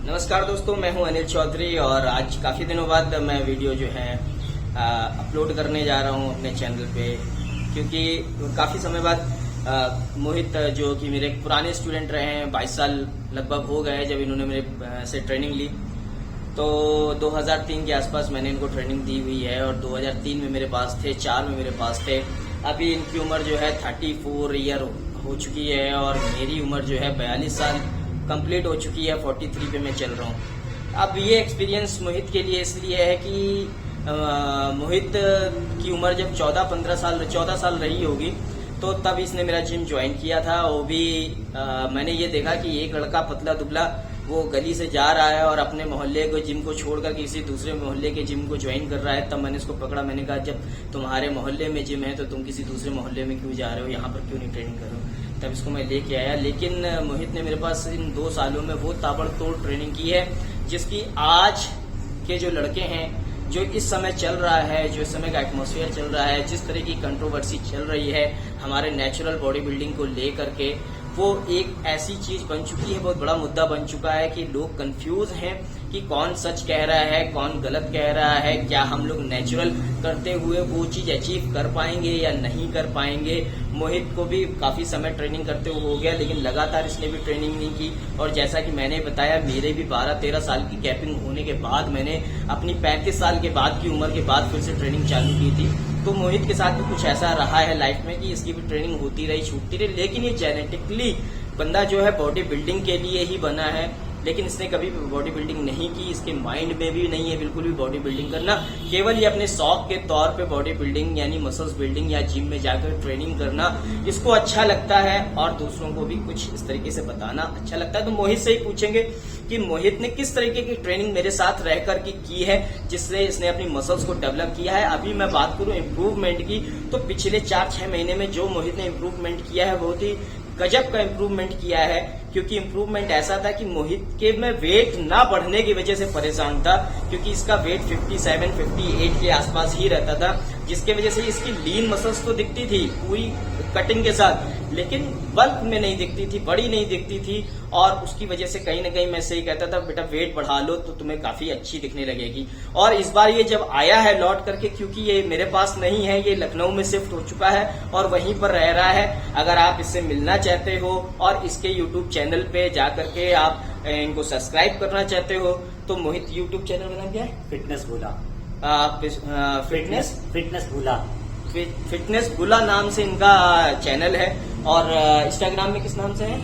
नमस्कार दोस्तों, मैं हूं अनिल चौधरी और आज काफ़ी दिनों बाद मैं वीडियो जो है अपलोड करने जा रहा हूं अपने चैनल पे, क्योंकि काफ़ी समय बाद मोहित जो कि मेरे पुराने स्टूडेंट रहे हैं, 22 साल लगभग हो गए जब इन्होंने मेरे से ट्रेनिंग ली। तो 2003 के आसपास मैंने इनको ट्रेनिंग दी हुई है और 2003 में मेरे पास थे, 4 में मेरे पास थे। अभी इनकी उम्र जो है 34 ईयर हो चुकी है और मेरी उम्र जो है 42 साल कंप्लीट हो चुकी है। 43 पे मैं चल रहा हूँ। अब ये एक्सपीरियंस मोहित के लिए इसलिए है कि मोहित की उम्र जब 14 साल रही होगी तो तब इसने मेरा जिम ज्वाइन किया था। वो भी मैंने ये देखा कि एक लड़का पतला दुबला वो गली से जा रहा है और अपने मोहल्ले को जिम को छोड़कर किसी दूसरे मोहल्ले के जिम को ज्वाइन कर रहा है। तब मैंने इसको पकड़ा, मैंने कहा जब तुम्हारे मोहल्ले में जिम है तो तुम किसी दूसरे मोहल्ले में क्यों जा रहे हो, यहाँ पर क्यों नहीं ट्रेनिंग कर रहे हो। तब इसको मैं लेके आया। लेकिन मोहित ने मेरे पास इन 2 सालों में वो ताबड़तोड़ ट्रेनिंग की है जिसकी आज के जो लड़के हैं, जो इस समय चल रहा है, जो इस समय का एटमॉस्फेयर चल रहा है, जिस तरह की कंट्रोवर्सी चल रही है हमारे नेचुरल बॉडी बिल्डिंग को लेकर के, वो एक ऐसी चीज बन चुकी है, बहुत बड़ा मुद्दा बन चुका है कि लोग कंफ्यूज हैं कि कौन सच कह रहा है, कौन गलत कह रहा है। क्या हम लोग नेचुरल करते हुए वो चीज अचीव कर पाएंगे या नहीं कर पाएंगे। मोहित को भी काफी समय ट्रेनिंग करते हुए हो गया, लेकिन लगातार इसने भी ट्रेनिंग नहीं की। और जैसा कि मैंने बताया, मेरे भी 12-13 साल की गैपिंग होने के बाद मैंने अपनी 35 साल के बाद की उम्र के बाद फिर से ट्रेनिंग चालू की थी। तो मोहित के साथ भी कुछ ऐसा रहा है लाइफ में कि इसकी भी ट्रेनिंग होती रही, छूटती रही। लेकिन ये जेनेटिकली बंदा जो है बॉडी बिल्डिंग के लिए ही बना है, लेकिन इसने कभी भी बॉडी बिल्डिंग नहीं की। इसके माइंड में भी नहीं है बिल्कुल भी बॉडी बिल्डिंग करना। केवल ये अपने शौक के तौर पे बॉडी बिल्डिंग यानी मसल्स बिल्डिंग या जिम में जाकर ट्रेनिंग करना इसको अच्छा लगता है और दूसरों को भी कुछ इस तरीके से बताना अच्छा लगता है। तो मोहित से ही पूछेंगे कि मोहित ने किस तरीके की ट्रेनिंग मेरे साथ रहकर की है जिससे इसने अपनी मसल्स को डेवलप किया है। अभी मैं बात करूं इम्प्रूवमेंट की, तो पिछले 4-6 महीने में जो मोहित ने इम्प्रूवमेंट किया है बहुत ही गजब का इम्प्रूवमेंट किया है। क्योंकि इम्प्रूवमेंट ऐसा था कि मोहित के में वेट ना बढ़ने की वजह से परेशान था, क्योंकि इसका वेट 57-58 के आसपास ही रहता था, जिसके वजह से इसकी लीन मसल्स तो दिखती थी पूरी कटिंग के साथ, लेकिन बल्क में नहीं दिखती थी, बड़ी नहीं दिखती थी। और उसकी वजह से कहीं ना कहीं मैं से ही कहता था बेटा वेट बढ़ा लो तो तुम्हें काफी अच्छी दिखने लगेगी। और इस बार ये जब आया है लौट करके, क्योंकि ये मेरे पास नहीं है, ये लखनऊ में शिफ्ट हो चुका है और वहीं पर रह रहा है। अगर आप इससे मिलना चाहते हो और इसके यूट्यूब चैनल पे जाकर के आप इनको सब्सक्राइब करना चाहते हो तो मोहित यूट्यूब चैनल का नाम क्या है? फिटनेस भूला। फिटनेस भूला नाम से इनका चैनल है। और इंस्टाग्राम में किस नाम से है?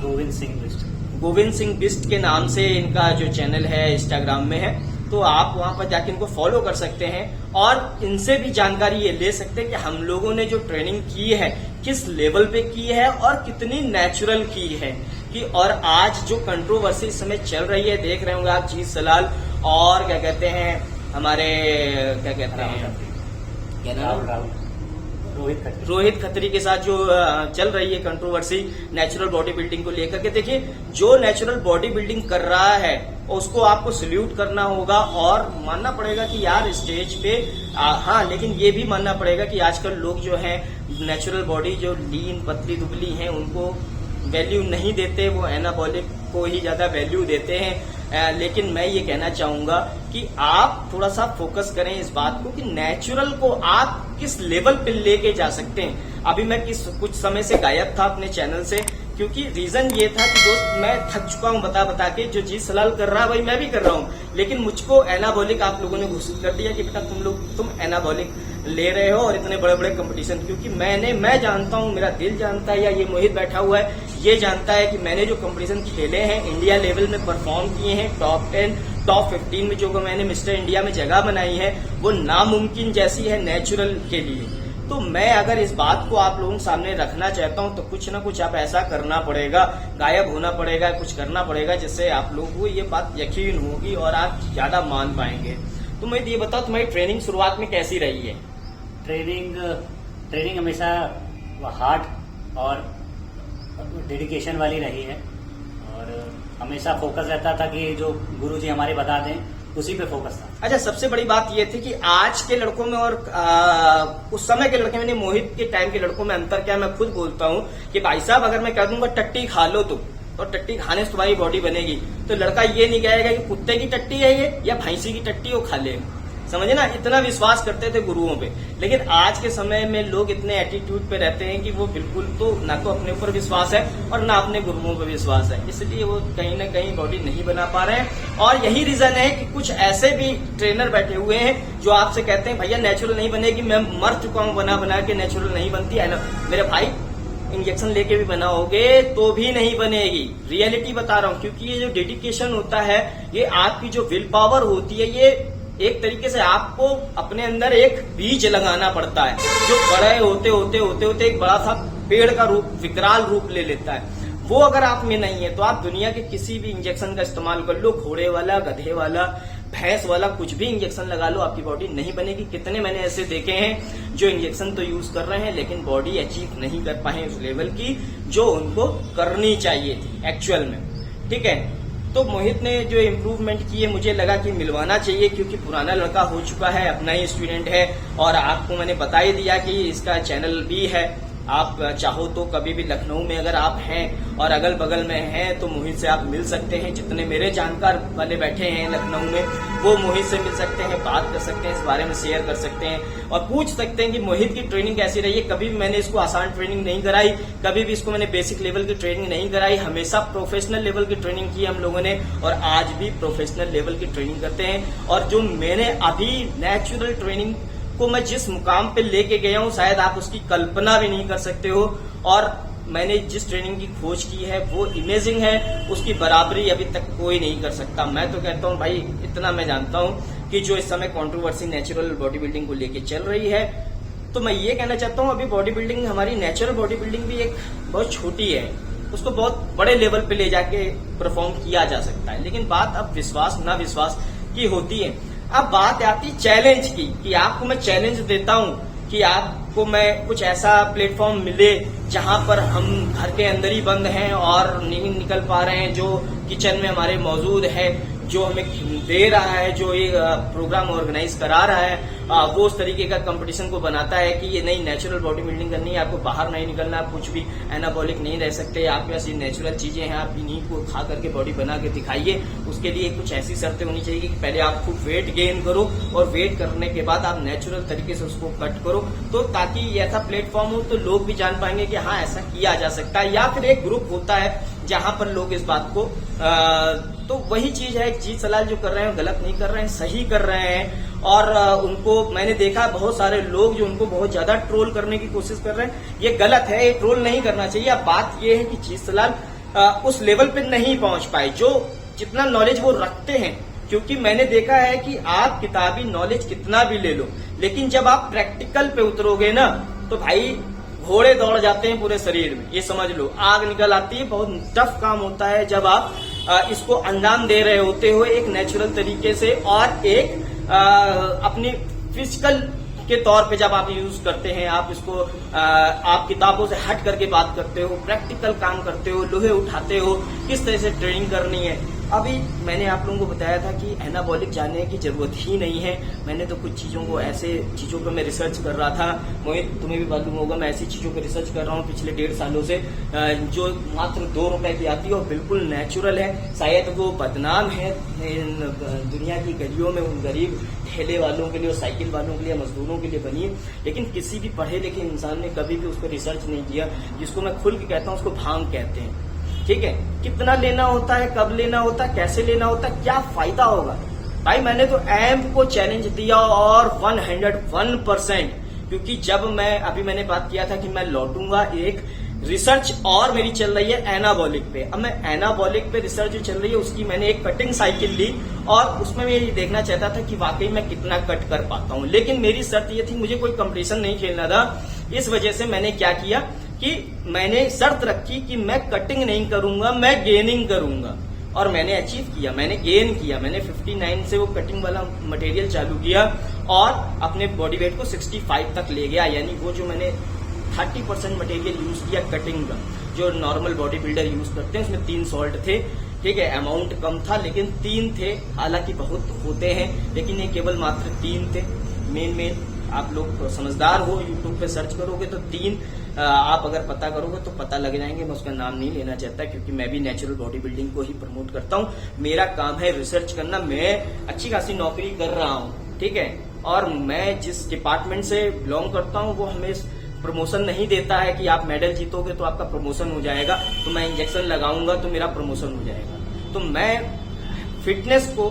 गोविंद सिंह बिस्ट। गोविंद सिंह बिस्ट के नाम से इनका जो चैनल है इंस्टाग्राम में है। तो आप वहां पर जाके इनको फॉलो कर सकते हैं और इनसे भी जानकारी ये ले सकते हैं कि हम लोगों ने जो ट्रेनिंग की है किस लेवल पे की है और कितनी नेचुरल की है। कि और आज जो कंट्रोवर्सी इस समय चल रही है, देख रहे होंगे आप, जीत सलाल और क्या कहते हैं हमारे क्या कहते हैं रोहित खत्री के साथ जो चल रही है कंट्रोवर्सी नेचुरल बॉडी बिल्डिंग को लेकर के। देखिए, जो नेचुरल बॉडी बिल्डिंग कर रहा है उसको आपको सल्यूट करना होगा और मानना पड़ेगा कि यार स्टेज पे हाँ, लेकिन ये भी मानना पड़ेगा कि आजकल लोग जो हैं नेचुरल बॉडी जो लीन पतली दुबली हैं उनको वैल्यू नहीं देते, वो एनाबॉलिक को ही ज्यादा वैल्यू देते हैं। लेकिन मैं ये कहना चाहूंगा कि आप थोड़ा सा फोकस करें इस बात को कि नेचुरल को आप किस लेवल पे लेके जा सकते हैं। अभी मैं कुछ समय से गायब था अपने चैनल से, क्योंकि रीजन ये था कि दोस्त मैं थक चुका हूं बता के। जो जीत सलाल कर रहा है वही मैं भी कर रहा हूं, लेकिन मुझको एनाबॉलिक आप लोगों ने घोषित कर दिया कि बेटा तुम एनाबॉलिक ले रहे हो और इतने बड़े बड़े कंपटीशन। क्योंकि मैं जानता हूं, मेरा दिल जानता है, या ये मोहित बैठा हुआ है ये जानता है कि मैंने जो कंपटीशन खेले हैं, इंडिया लेवल में परफॉर्म किए हैं, टॉप 10 टॉप 15 में जो मैंने मिस्टर इंडिया में जगह बनाई है, वो नामुमकिन जैसी है नेचुरल के लिए। तो मैं अगर इस बात को आप लोगों के सामने रखना चाहता हूं तो कुछ ना कुछ आप ऐसा करना पड़ेगा, गायब होना पड़ेगा, कुछ करना पड़ेगा जिससे आप लोगों को ये बात यकीन होगी और आप ज्यादा मान पाएंगे। तो मैं ये बताओ तुम्हारी ट्रेनिंग शुरुआत में कैसी रही है? ट्रेनिंग हमेशा हार्ड और डेडिकेशन वाली रही है और हमेशा फोकस रहता था कि जो गुरुजी हमारे बता दें उसी पे फोकस था। अच्छा, सबसे बड़ी बात ये थी कि आज के लड़कों में और उस समय के लड़के में, मोहित के टाइम के लड़कों में अंतर क्या है मैं खुद बोलता हूँ कि भाई साहब अगर मैं कह दूंगा टट्टी खा लो तो और टट्टी खाने से तुम्हारी बॉडी बनेगी, तो लड़का ये नहीं कहेगा कि कुत्ते की टट्टी है ये या भैंसी की टट्टी वो खा ले। समझे ना, इतना विश्वास करते थे गुरुओं पे। लेकिन आज के समय में लोग इतने एटीट्यूड पे रहते हैं कि वो बिल्कुल तो ना तो अपने ऊपर विश्वास है और ना अपने गुरुओं पर विश्वास है, इसलिए वो कहीं ना कहीं बॉडी नहीं बना पा रहे हैं। और यही रीजन है कि कुछ ऐसे भी ट्रेनर बैठे हुए हैं जो आपसे कहते हैं भैया नेचुरल नहीं बनेगी, मैं मर चुका हूं बना के, नेचुरल नहीं बनती है ना। मेरे भाई इंजेक्शन लेके भी बनाओगे तो भी नहीं बनेगी, रियलिटी बता रहा हूं। क्योंकि ये जो डेडिकेशन होता है, ये आपकी जो विल पावर होती है, ये एक तरीके से आपको अपने अंदर एक बीज लगाना पड़ता है, जो बड़े होते एक बड़ा सा पेड़ का रूप, विकराल रूप ले लेता है। वो अगर आप में नहीं है तो आप दुनिया के किसी भी इंजेक्शन का इस्तेमाल कर लो, घोड़े वाला, गधे वाला, भैंस वाला, कुछ भी इंजेक्शन लगा लो, आपकी बॉडी नहीं बनेगी। कितने मैंने ऐसे देखे हैं जो इंजेक्शन तो यूज कर रहे हैं लेकिन बॉडी अचीव नहीं कर पाए उस लेवल की जो उनको करनी चाहिए थी एक्चुअल में। ठीक है, तो मोहित ने जो इम्प्रूवमेंट की है मुझे लगा कि मिलवाना चाहिए, क्योंकि पुराना लड़का हो चुका है, अपना ही स्टूडेंट है। और आपको मैंने बता ही दिया कि इसका चैनल भी है, आप चाहो तो कभी भी लखनऊ में अगर आप हैं और अगल बगल में हैं तो मोहित से आप मिल सकते हैं। जितने मेरे जानकार वाले बैठे हैं लखनऊ में वो मोहित से मिल सकते हैं, बात कर सकते हैं, इस बारे में शेयर कर सकते हैं और पूछ सकते हैं कि मोहित की ट्रेनिंग कैसी रही है। कभी भी मैंने इसको आसान ट्रेनिंग नहीं कराई, कभी भी इसको मैंने बेसिक लेवल की ट्रेनिंग नहीं कराई, हमेशा प्रोफेशनल लेवल की ट्रेनिंग की हम लोगों ने और आज भी प्रोफेशनल लेवल की ट्रेनिंग करते हैं। और जो मैंने अभी नेचुरल ट्रेनिंग को मैं जिस मुकाम पे लेके गया हूं शायद आप उसकी कल्पना भी नहीं कर सकते हो। और मैंने जिस ट्रेनिंग की खोज की है वो इमेजिंग है, उसकी बराबरी अभी तक कोई नहीं कर सकता। मैं तो कहता हूं भाई, इतना मैं जानता हूं कि जो इस समय कंट्रोवर्सी नेचुरल बॉडी बिल्डिंग को लेके चल रही है, तो मैं ये कहना चाहता हूं अभी बॉडी बिल्डिंग, हमारी नेचुरल बॉडी बिल्डिंग भी एक बहुत छोटी है, उसको बहुत बड़े लेवल पे ले जाके परफॉर्म किया जा सकता है। लेकिन बात अब विश्वास ना विश्वास की होती है। अब बात आती चैलेंज की, कि आपको मैं चैलेंज देता हूं कि आपको मैं कुछ ऐसा प्लेटफॉर्म मिले जहां पर हम घर के अंदर ही बंद हैं और नहीं निकल पा रहे हैं, जो किचन में हमारे मौजूद है, जो हमें दे रहा है, जो ये प्रोग्राम ऑर्गेनाइज करा रहा है, वो उस तरीके का कंपटीशन को बनाता है कि ये नहीं नेचुरल बॉडी बिल्डिंग करनी है, आपको बाहर नहीं निकलना, आप कुछ भी एनाबॉलिक नहीं रह सकते, आपके पास ये नेचुरल चीजें हैं, आप इन्हीं को खा करके बॉडी बना के दिखाइए। उसके लिए कुछ ऐसी शर्तें होनी चाहिए कि पहले आप खूब वेट गेन करो और वेट करने के बाद आप नेचुरल तरीके से उसको कट करो, तो ताकि ऐसा प्लेटफॉर्म हो तो लोग भी जान पाएंगे कि हाँ ऐसा किया जा सकता है। या फिर एक ग्रुप होता है जहां पर लोग इस बात को तो वही चीज है, जीत सलाल जो कर रहे हैं गलत नहीं कर रहे हैं, सही कर रहे हैं। और उनको मैंने देखा बहुत सारे लोग जो उनको बहुत ज्यादा ट्रोल करने की कोशिश कर रहे हैं, ये गलत है, ये ट्रोल नहीं करना चाहिए। अब बात ये है कि जीत सलाल उस लेवल पे नहीं पहुंच पाए जो जितना नॉलेज वो रखते हैं। क्योंकि मैंने देखा है कि आप किताबी नॉलेज कितना भी ले लो, लेकिन जब आप प्रैक्टिकल पे उतरोगे ना तो भाई घोड़े दौड़ जाते हैं पूरे शरीर में, ये समझ लो, आग निकल आती है। बहुत टफ काम होता है जब आप इसको अंजाम दे रहे होते हो एक नेचुरल तरीके से और एक अपनी फिजिकल के तौर पे जब आप यूज करते हैं, आप इसको आप किताबों से हट करके बात करते हो, प्रैक्टिकल काम करते हो, लोहे उठाते हो, किस तरह से ट्रेनिंग करनी है। अभी मैंने आप लोगों को बताया था कि एनाबॉलिक जानने की जरूरत ही नहीं है। मैंने तो कुछ चीजों को ऐसे चीजों पर मैं रिसर्च कर रहा था, मोहित तुम्हें भी मालूम होगा, मैं ऐसी चीजों पर रिसर्च कर रहा हूँ पिछले 1.5 सालों से, जो मात्र 2 रुपए की आती है और बिल्कुल नेचुरल है। शायद वो बदनाम है दुनिया की गलियों में उन गरीब ठेले वालों के लिए और साइकिल वालों के लिए, मजदूरों के लिए बनी है, लेकिन किसी भी पढ़े लिखे इंसान ने कभी भी उस पर रिसर्च नहीं किया। जिसको मैं खुल के कहता हूँ उसको भांग कहते हैं। ठीक है, कितना लेना होता है, कब लेना होता है, कैसे लेना होता है, क्या फायदा होगा। भाई मैंने तो एम्प को चैलेंज दिया और 101%, क्योंकि जब मैंने बात किया था कि मैं लौटूंगा, एक रिसर्च और मेरी चल रही है एनाबॉलिक पे। अब मैं एनाबॉलिक पे रिसर्च जो चल रही है उसकी मैंने एक कटिंग साइकिल ली और उसमें मैं ये देखना चाहता था कि वाकई मैं कितना कट कर पाता हूँ। लेकिन मेरी शर्त ये थी, मुझे कोई कंपटीशन नहीं खेलना था। इस वजह से मैंने क्या किया कि मैंने शर्त रखी कि मैं कटिंग नहीं करूंगा, मैं गेनिंग करूंगा। और मैंने अचीव किया, मैंने गेन किया। मैंने 59 से वो कटिंग वाला मटेरियल चालू किया और अपने बॉडी वेट को 65 तक ले गया। यानी वो जो मैंने 30% मटेरियल यूज किया कटिंग का, जो नॉर्मल बॉडी बिल्डर यूज करते हैं, उसमें 3 सॉल्ट थे। ठीक है, अमाउंट कम था लेकिन 3 थे, हालांकि बहुत होते हैं लेकिन ये केवल मात्र 3 थे। मेन आप लोग समझदार हो, यूट्यूब पे सर्च करोगे तो 3 आप अगर पता करोगे तो पता लग जाएंगे। मैं उसका नाम नहीं लेना चाहता क्योंकि मैं भी नेचुरल बॉडी बिल्डिंग को ही प्रमोट करता हूँ। मेरा काम है रिसर्च करना। मैं अच्छी खासी नौकरी कर रहा हूँ, ठीक है, और मैं जिस डिपार्टमेंट से बिलोंग करता हूँ वो हमें प्रमोशन नहीं देता है कि आप मेडल जीतोगे तो आपका प्रमोशन हो जाएगा, तो मैं इंजेक्शन लगाऊंगा तो मेरा प्रमोशन हो जाएगा। तो मैं फिटनेस को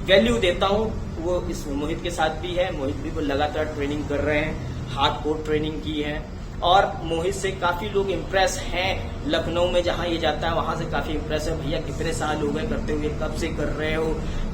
वैल्यू देता हूँ। वो इस मोहित के साथ भी है। मोहित भी वो लगातार ट्रेनिंग कर रहे हैं, हार्डकोर ट्रेनिंग की है, और मोहित से काफी लोग इम्प्रेस हैं। लखनऊ में जहाँ ये जाता है वहां से काफी इम्प्रेस है। भैया कितने साल हो गए करते हुए, कब से कर रहे हो,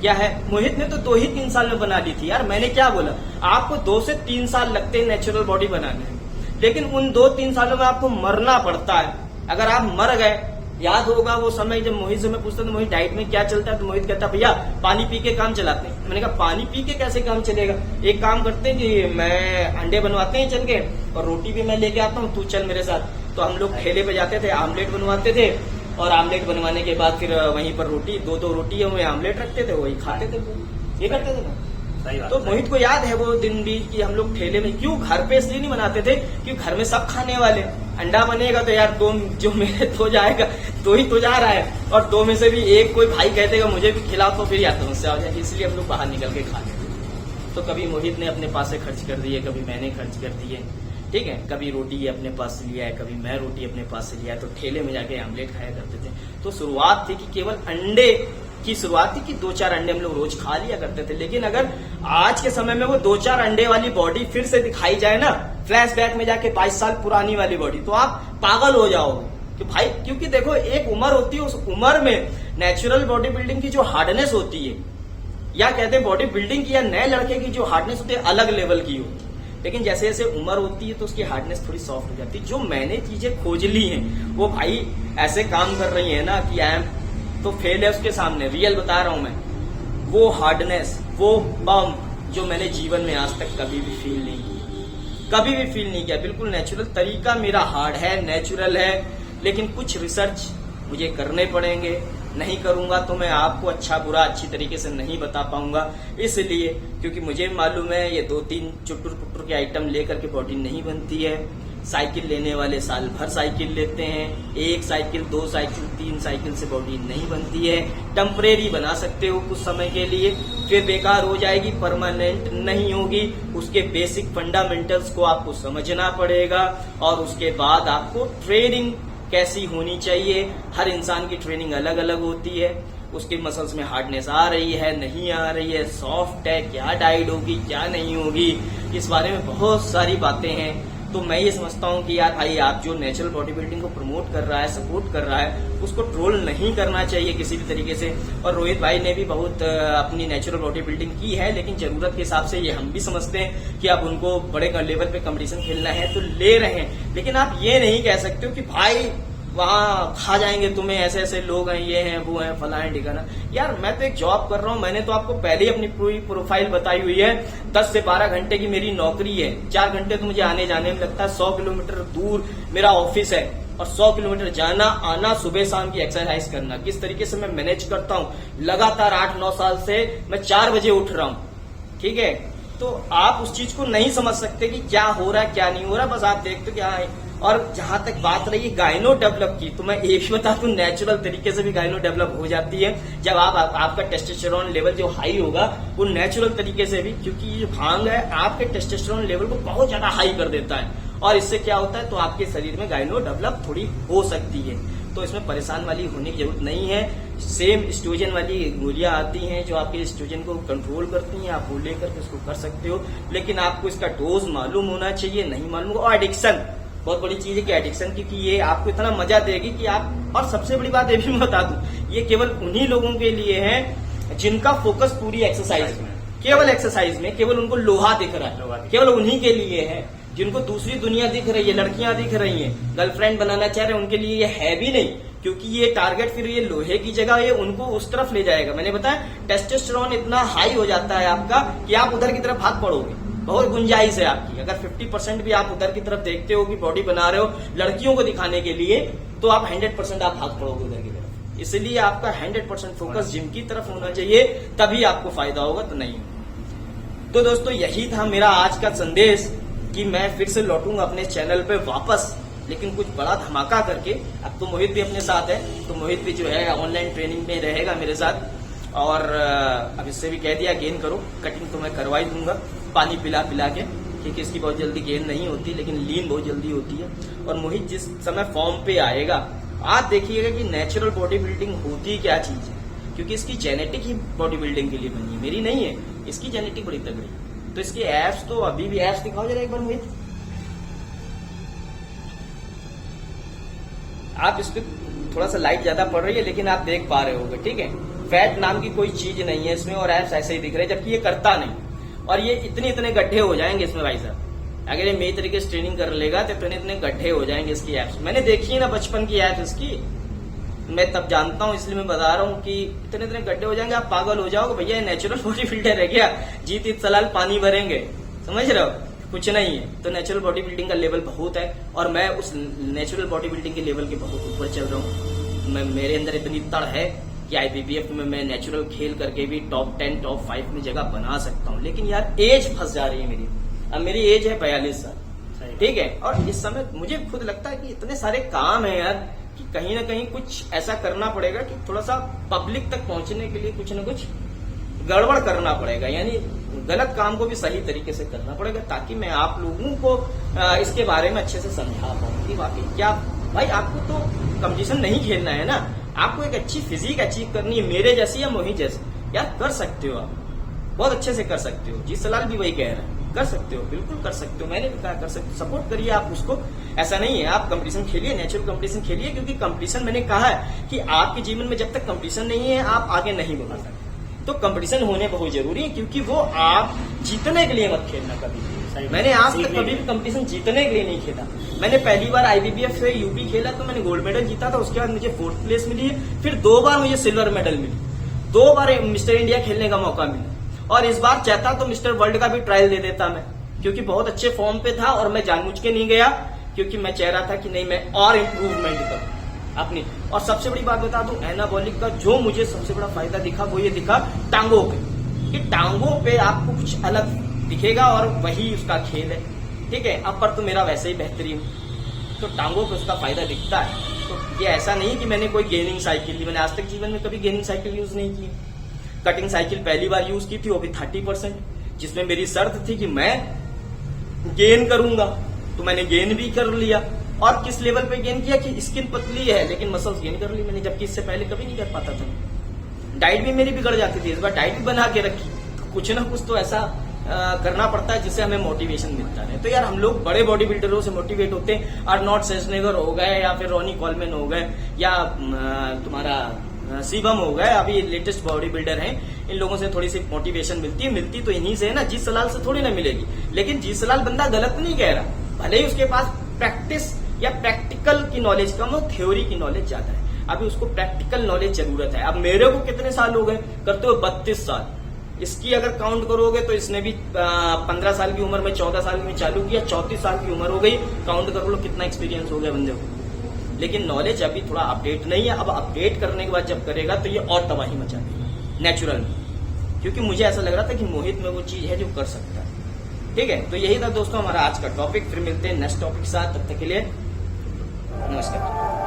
क्या है। मोहित ने तो 2 ही 3 साल में बना ली थी यार। मैंने क्या बोला, आपको 2 से 3 साल लगते हैं नेचुरल बॉडी बनाने में, लेकिन उन 2-3 सालों में आपको मरना पड़ता है। अगर आप मर गए, याद होगा वो समय जब मोहित से मैं पूछता था मोहित डाइट में क्या चलता है, तो मोहित कहता भैया पानी पी के काम चलाते हैं। मैंने कहा पानी पी के कैसे काम चलेगा, एक काम करते हैं कि मैं अंडे बनवाते हैं चल के, और रोटी भी मैं लेके आता हूँ, तू चल मेरे साथ। तो हम लोग ठेले पे जाते थे, आमलेट बनवाते थे, और आमलेट बनवाने के बाद फिर वहीं पर रोटी 2-2 रोटी में आमलेट रखते थे, वही खाते थे, ये करते थे ना। तो मोहित को याद है वो दिन भी कि हम लोग ठेले में, क्यों घर पे इसलिए नहीं बनाते थे क्योंकि घर में सब खाने वाले, अंडा बनेगा तो यार 2 जो मेरे 2 जाएगा, 2 ही तो जा रहा है, और 2 में से भी एक कोई भाई कह देगा मुझे भी खिलाओ, तो फिर यार समस्या हो जाएगी। इसलिए हम लोग बाहर निकल के खा लेते थे। तो कभी मोहित ने अपने पास से खर्च कर दिए, कभी मैंने खर्च कर दिए, ठीक है, कभी रोटी अपने पास से लिया है, कभी मैं रोटी अपने पास से लिया है, तो ठेले में जाके आमलेट खाया करते थे। तो शुरुआत थी कि केवल अंडे की शुरुआत थी कि 2-4 अंडे हम लोग रोज खा लिया करते थे। लेकिन अगर आज के समय में वो 2-4 अंडे वाली बॉडी फिर से दिखाई जाए ना, फ्लैशबैक में जाके 22 साल पुरानी वाली बॉडी, तो आप पागल हो जाओगे कि भाई, क्योंकि देखो एक उम्र होती है, उस उम्र में नेचुरल बॉडी बिल्डिंग की जो हार्डनेस होती है, या कहते हैं बॉडी बिल्डिंग की या नए लड़के की जो हार्डनेस होती है अलग लेवल की होती है। लेकिन जैसे जैसे उम्र होती है तो उसकी हार्डनेस थोड़ी सॉफ्ट हो जाती है। जो मैंने चीजें खोज ली हैं वो भाई ऐसे काम कर रही है ना कि आई एम तो फेल है उसके सामने, रियल बता रहा हूं मैं। वो हार्डनेस, वो बम जो मैंने जीवन में आज तक कभी भी फील नहीं किया, कभी भी फील नहीं किया। बिल्कुल नेचुरल तरीका मेरा हार्ड है, नेचुरल है, लेकिन कुछ रिसर्च मुझे करने पड़ेंगे। नहीं करूंगा तो मैं आपको अच्छा बुरा अच्छी तरीके से नहीं बता पाऊंगा, इसलिए क्योंकि मुझे मालूम है ये 2-3 चुटुर पुटुर के आइटम लेकर के बॉडी नहीं बनती है। साइकिल लेने वाले साल भर साइकिल लेते हैं, 1 साइकिल 2 साइकिल 3 साइकिल से बॉडी नहीं बनती है। टेम्परेरी बना सकते हो कुछ समय के लिए, फिर बेकार हो जाएगी, परमानेंट नहीं होगी। उसके बेसिक फंडामेंटल्स को आपको समझना पड़ेगा, और उसके बाद आपको ट्रेनिंग कैसी होनी चाहिए। हर इंसान की ट्रेनिंग अलग अलग होती है। उसके मसल्स में हार्डनेस आ रही है, नहीं आ रही है, सॉफ्ट है, क्या डाइट होगी, क्या नहीं होगी, इस बारे में बहुत सारी बातें हैं। तो मैं ये समझता हूँ कि यार भाई, आप जो नेचुरल बॉडी बिल्डिंग को प्रमोट कर रहा है, सपोर्ट कर रहा है, उसको ट्रोल नहीं करना चाहिए किसी भी तरीके से। और रोहित भाई ने भी बहुत अपनी नेचुरल बॉडी बिल्डिंग की है, लेकिन जरूरत के हिसाब से ये हम भी समझते हैं कि अब उनको बड़े लेवल पे कंपटीशन खेलना है तो ले रहे हैं। लेकिन आप ये नहीं कह सकते हो कि भाई वहां खा जाएंगे तुम्हें, ऐसे ऐसे लोग हैं, ये हैं, वो हैं, फला है, ठिकाना। यार मैं तो एक जॉब कर रहा हूं, मैंने तो आपको पहले ही अपनी पूरी प्रोफाइल बताई हुई है। 10 से 12 घंटे की मेरी नौकरी है, 4 घंटे तो मुझे आने जाने में लगता है, 100 किलोमीटर दूर मेरा ऑफिस है, और 100 किलोमीटर जाना आना, सुबह शाम की एक्सरसाइज करना, किस तरीके से मैं मैनेज करता हूँ। लगातार 8-9 साल से मैं 4 बजे उठ रहा हूँ, ठीक है। तो आप उस चीज को नहीं समझ सकते कि क्या हो रहा है क्या नहीं हो रहा, बस आप देखते क्या है। और जहां तक बात रही गाइनो डेवलप की, तो मैं एक ही बता दूं, नेचुरल तरीके से भी गाइनो डेवलप हो जाती है। जब आपका टेस्टोस्टेरोन लेवल जो हाई होगा, वो नेचुरल तरीके से भी, क्योंकि ये जो भांग है आपके टेस्टोस्टेरोन लेवल को बहुत ज्यादा हाई कर देता है, और इससे क्या होता है, तो आपके शरीर में गाइनो डेवलप थोड़ी हो सकती है। तो इसमें परेशान वाली होने की जरूरत नहीं है। सेम एस्ट्रोजन वाली गोलियां आती हैं जो आपके एस्ट्रोजन को कंट्रोल करती हैं, आप वो लेकर के उसको कर सकते हो, लेकिन आपको इसका डोज मालूम होना चाहिए। नहीं मालूम होगा, और एडिक्शन बहुत बड़ी चीज है कि एडिक्शन, क्योंकि ये आपको इतना मजा देगी कि आप, और सबसे बड़ी बात ये भी मैं बता दूं, ये केवल उन्हीं लोगों के लिए है जिनका फोकस पूरी एक्सरसाइज में, केवल एक्सरसाइज में, केवल उनको लोहा दिख रहा है, केवल उन्हीं के लिए है। जिनको दूसरी दुनिया दिख रही है, लड़कियां दिख रही हैं, गर्लफ्रेंड बनाना चाह रहे हैं, उनके लिए ये है भी नहीं, क्योंकि ये टारगेट फिर ये लोहे की जगह ये उनको उस तरफ ले जाएगा। मैंने बताया टेस्टोस्टेरोन इतना हाई हो जाता है आपका कि आप उधर की तरफ भाग पड़ोगे। बहुत गुंजाइश है आपकी, अगर 50% भी आप उधर की तरफ देखते हो कि बॉडी बना रहे हो लड़कियों को दिखाने के लिए, तो आप 100% आप भाग पड़ोगे उधर की तरफ। इसलिए आपका 100% फोकस जिम की तरफ होना चाहिए, तभी आपको फायदा होगा, तो नहीं। तो दोस्तों, यही था मेरा आज का संदेश कि मैं फिर से लौटूंगा अपने चैनल पे वापस, लेकिन कुछ बड़ा धमाका करके। अब तो मोहित भी अपने साथ है, तो मोहित भी जो है ऑनलाइन ट्रेनिंग में रहेगा मेरे साथ। और अब इससे भी कह दिया गेन करो, कटिंग तो मैं करवा ही दूंगा पानी पिला पिला के, क्योंकि इसकी बहुत जल्दी गेन नहीं होती, लेकिन लीन बहुत जल्दी होती है। और मोहित जिस समय फॉर्म पे आएगा, आप देखिएगा कि नेचुरल बॉडी बिल्डिंग होती क्या चीज है, क्योंकि इसकी जेनेटिक ही बॉडी बिल्डिंग के लिए बनी है, मेरी नहीं है, इसकी जेनेटिक बड़ी तगड़ी है। तो इसके एब्स तो अभी भी एब्स दिखाओ जरा एक बार मोहित। आप इस पे थोड़ा सा लाइट ज्यादा पड़ रही है, लेकिन आप देख पा रहे होगे, ठीक है। फैट नाम की कोई चीज नहीं है इसमें, और एब्स ऐसे ही दिख रहे हैं, जबकि ये करता नहीं। और ये इतने गड्ढे हो जाएंगे इसमें भाई साहब, अगर ये मेरी तरीके से ट्रेनिंग कर लेगा तो इतने गड्ढे हो जाएंगे इसकी एब्स। मैंने देखी है ना बचपन की एब्स इसकी, मैं तब जानता हूँ, इसलिए मैं बता रहा हूँ कि इतने गड्ढे हो जाएंगे, आप पागल हो जाओगे। भैया नेचुरल बॉडी बिल्डर है क्या, जीत सलाल पानी भरेंगे, समझ रहे हो, कुछ नहीं है। तो नेचुरल बॉडी बिल्डिंग का लेवल बहुत है, और मैं उस नेचुरल बॉडी बिल्डिंग के लेवल के बहुत ऊपर चल रहा हूँ। मेरे अंदर इतनी तड़ है कि IBBF में मैं नेचुरल खेल करके भी टॉप 10 टॉप 5 में जगह बना सकता हूँ। लेकिन यार एज फंस जा रही है मेरी। अब मेरी एज है 42 साल, ठीक है, और इस समय मुझे खुद लगता है कि इतने सारे काम है यार, कि कहीं ना कहीं कुछ ऐसा करना पड़ेगा कि थोड़ा सा पब्लिक तक पहुंचने के लिए कुछ ना कुछ गड़बड़ करना पड़ेगा, यानी गलत काम को भी सही तरीके से करना पड़ेगा, ताकि मैं आप लोगों को इसके बारे में अच्छे से समझा पाऊँ कि वाकई क्या। भाई आपको तो कंपटीशन नहीं खेलना है ना, आपको एक अच्छी फिजिक अचीव करनी है, मेरे जैसी या मोहित जैसी। यार कर सकते हो, आप बहुत अच्छे से कर सकते हो। जी सलाल भी वही कह रहा है, कर सकते हो, बिल्कुल कर सकते हो, मैंने भी कहा कर सकते हो। सपोर्ट करिए आप उसको, ऐसा नहीं है। आप कंपटीशन खेलिए, नेचुरल कंपटीशन खेलिए, क्योंकि कंपटीशन मैंने कहा है कि आपके जीवन में जब तक कंपटीशन नहीं है आप आगे नहीं बढ़ा सकते। तो कंपटीशन होने बहुत जरूरी है, क्योंकि वो आप जीतने के लिए मत खेलना कभी। मैंने आज तक कभी भी कंपटीशन जीतने के लिए नहीं खेला। मैंने पहली बार IBBF से यूपी खेला तो मैंने गोल्ड मेडल जीता था, उसके बाद मुझे 4th प्लेस मिली है, फिर 2 बार मुझे सिल्वर मेडल मिली, 2 बार मिस्टर इंडिया खेलने का मौका मिला, और इस बार चाहता तो मिस्टर वर्ल्ड का भी ट्रायल दे देता मैं, क्योंकि बहुत अच्छे फॉर्म पे था। और मैं जानबूझ के नहीं गया, क्योंकि मैं चाह रहा था कि नहीं मैं और इम्प्रूवमेंट करूं अपनी। और सबसे बड़ी बात बता दूं, एनाबॉलिक का जो मुझे सबसे बड़ा फायदा दिखा वो ये दिखा टांगों पे, कि टांगों पे आपको कुछ अलग दिखेगा, और वही उसका खेल है, ठीक है। अपर तो मेरा वैसे ही बेहतरीन, तो टांगों पे उसका फायदा दिखता है। तो ये ऐसा नहीं कि मैंने कोई गेनिंग साइकिल ली, मैंने आज तक जीवन में कभी गेनिंग साइकिल यूज नहीं की। कटिंग साइकिल पहली बार यूज की थी, वो भी 30%, जिसमें मेरी शर्त थी कि मैं गेन करूंगा, तो मैंने गेन भी कर लिया। और किस लेवल पे गेन किया कि स्किन पतली है लेकिन मसल्स गेन कर ली मैंने, जबकि इससे पहले कभी नहीं कर पाता था। डाइट भी मेरी बिगड़ जाती थी, इस बार डाइट भी बना के रखी। तो कुछ ना कुछ तो ऐसा करना पड़ता है जिससे हमें मोटिवेशन मिलता है। तो यार हम लोग बड़े बॉडी बिल्डरों से मोटिवेट होते हैं, आर्नोल्ड शेवार्जनेगर हो गए, या फिर रॉनी कॉलमैन हो गए, या तुम्हारा शिवम हो गए, अभी लेटेस्ट बॉडी बिल्डर हैं। इन लोगों से थोड़ी सी मोटिवेशन मिलती तो इन्हीं से है ना, जी सलाल से थोड़ी ना मिलेगी। लेकिन जी सलाल बंदा गलत नहीं कह रहा, भले ही उसके पास प्रैक्टिस या प्रैक्टिकल की नॉलेज कम हो, थ्योरी की नॉलेज ज्यादा है। अभी उसको प्रैक्टिकल नॉलेज जरूरत है। अब मेरे को कितने साल हो गए करते हुए, 32 साल। इसकी अगर काउंट करोगे तो इसने भी 15 साल की उम्र में 14 साल में चालू किया, 34 साल की उम्र हो गई, काउंट कर लो कितना एक्सपीरियंस हो गया बंदे को। लेकिन नॉलेज अभी थोड़ा अपडेट नहीं है। अब अपडेट करने के बाद जब करेगा तो ये और तबाही मचा देगा नेचुरल में, क्योंकि मुझे ऐसा लग रहा था कि मोहित में वो चीज है जो कर सकता है। ठीक है, तो यही था दोस्तों हमारा आज का टॉपिक। फिर मिलते हैं नेक्स्ट टॉपिक के साथ, तब तक के लिए नमस्कार।